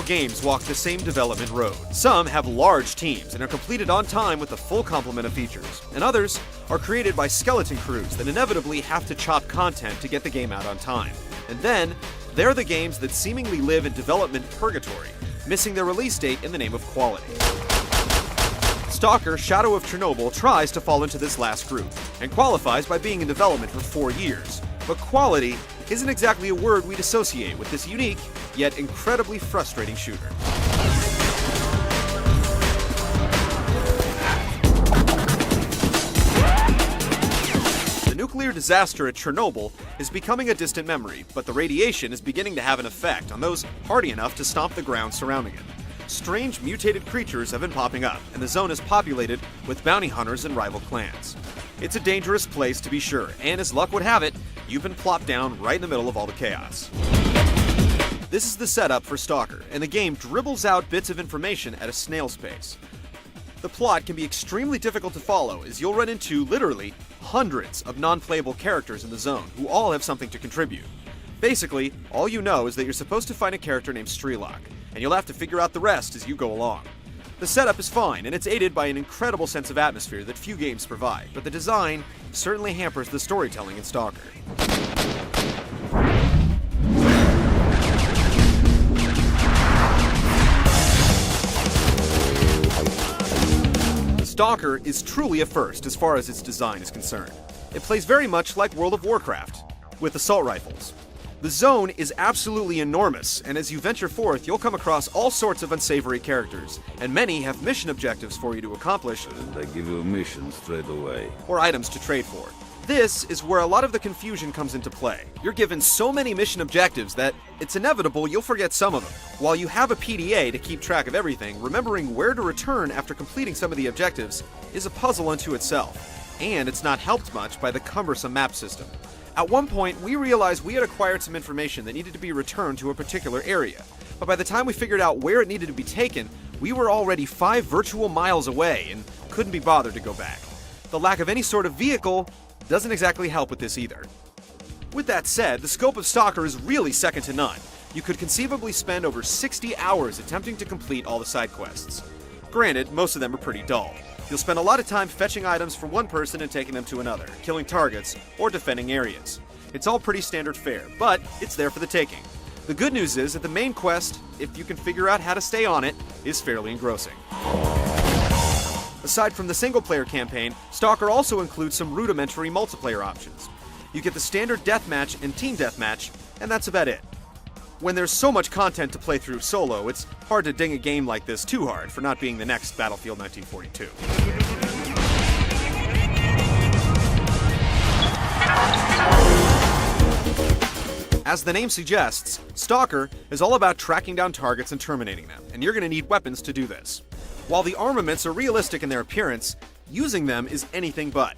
games walk the same development road. Some have large teams and are completed on time with a full complement of features, and others are created by skeleton crews that inevitably have to chop content to get the game out on time. And then, they're the games that seemingly live in development purgatory, missing their release date in the name of quality. Stalker: Shadow of Chernobyl tries to fall into this last group, and qualifies by being in development for 4 years. But quality isn't exactly a word we'd associate with this unique, yet incredibly frustrating shooter. The nuclear disaster at Chernobyl is becoming a distant memory, but the radiation is beginning to have an effect on those hardy enough to stomp the ground surrounding it. Strange mutated creatures have been popping up, and the zone is populated with bounty hunters and rival clans. It's a dangerous place to be sure, and as luck would have it, you've been plopped down right in the middle of all the chaos. This is the setup for Stalker, and the game dribbles out bits of information at a snail's pace. The plot can be extremely difficult to follow, as you'll run into, literally, hundreds of non-playable characters in the zone, who all have something to contribute. Basically, all you know is that you're supposed to find a character named Strelok, and you'll have to figure out the rest as you go along. The setup is fine, and it's aided by an incredible sense of atmosphere that few games provide, but the design certainly hampers the storytelling in Stalker. Stalker is truly a first as far as its design is concerned. It plays very much like World of Warcraft, with assault rifles. The zone is absolutely enormous, and as you venture forth, you'll come across all sorts of unsavory characters, and many have mission objectives for you to accomplish. They give you a mission straight away. Or items to trade for. This is where a lot of the confusion comes into play. You're given so many mission objectives that it's inevitable you'll forget some of them. While you have a PDA to keep track of everything, remembering where to return after completing some of the objectives is a puzzle unto itself, and it's not helped much by the cumbersome map system. At one point, we realized we had acquired some information that needed to be returned to a particular area, but by the time we figured out where it needed to be taken, we were already 5 virtual miles away and couldn't be bothered to go back. The lack of any sort of vehicle doesn't exactly help with this either. With that said, the scope of Stalker is really second to none. You could conceivably spend over 60 hours attempting to complete all the side quests. Granted, most of them are pretty dull. You'll spend a lot of time fetching items from one person and taking them to another, killing targets, or defending areas. It's all pretty standard fare, but it's there for the taking. The good news is that the main quest, if you can figure out how to stay on it, is fairly engrossing. Aside from the single-player campaign, Stalker also includes some rudimentary multiplayer options. You get the standard deathmatch and team deathmatch, and that's about it. When there's so much content to play through solo, it's hard to ding a game like this too hard for not being the next Battlefield 1942. As the name suggests, Stalker is all about tracking down targets and terminating them, and you're going to need weapons to do this. While the armaments are realistic in their appearance, using them is anything but.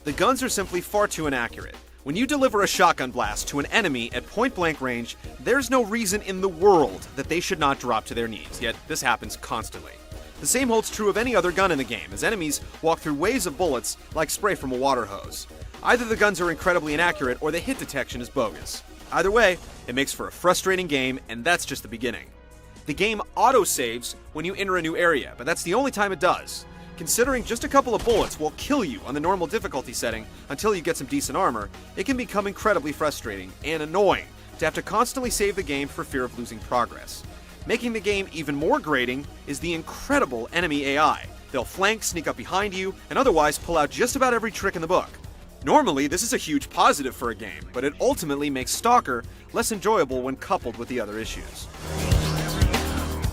The guns are simply far too inaccurate. When you deliver a shotgun blast to an enemy at point-blank range, there's no reason in the world that they should not drop to their knees, yet this happens constantly. The same holds true of any other gun in the game, as enemies walk through waves of bullets like spray from a water hose. Either the guns are incredibly inaccurate or the hit detection is bogus. Either way, it makes for a frustrating game, and that's just the beginning. The game auto-saves when you enter a new area, but that's the only time it does. Considering just a couple of bullets will kill you on the normal difficulty setting until you get some decent armor, it can become incredibly frustrating and annoying to have to constantly save the game for fear of losing progress. Making the game even more grating is the incredible enemy AI. They'll flank, sneak up behind you, and otherwise pull out just about every trick in the book. Normally, this is a huge positive for a game, but it ultimately makes Stalker less enjoyable when coupled with the other issues.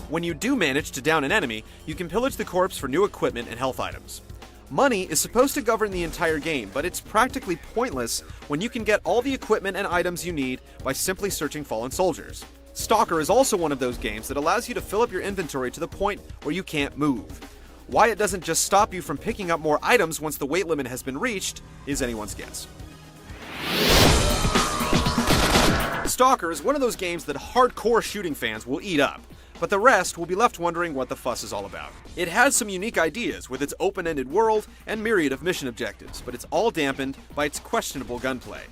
When you do manage to down an enemy, you can pillage the corpse for new equipment and health items. Money is supposed to govern the entire game, but it's practically pointless when you can get all the equipment and items you need by simply searching fallen soldiers. Stalker is also one of those games that allows you to fill up your inventory to the point where you can't move. Why it doesn't just stop you from picking up more items once the weight limit has been reached is anyone's guess. Stalker is one of those games that hardcore shooting fans will eat up, but the rest will be left wondering what the fuss is all about. It has some unique ideas with its open-ended world and myriad of mission objectives, but it's all dampened by its questionable gunplay.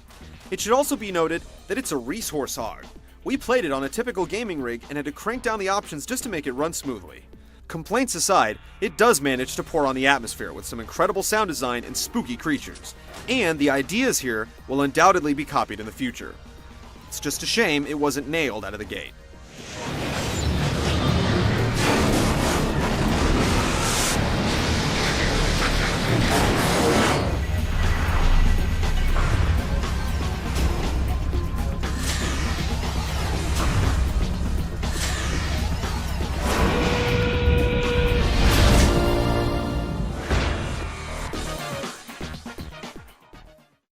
It should also be noted that it's a resource hog. We played it on a typical gaming rig and had to crank down the options just to make it run smoothly. Complaints aside, it does manage to pour on the atmosphere with some incredible sound design and spooky creatures, and the ideas here will undoubtedly be copied in the future. It's just a shame it wasn't nailed out of the gate.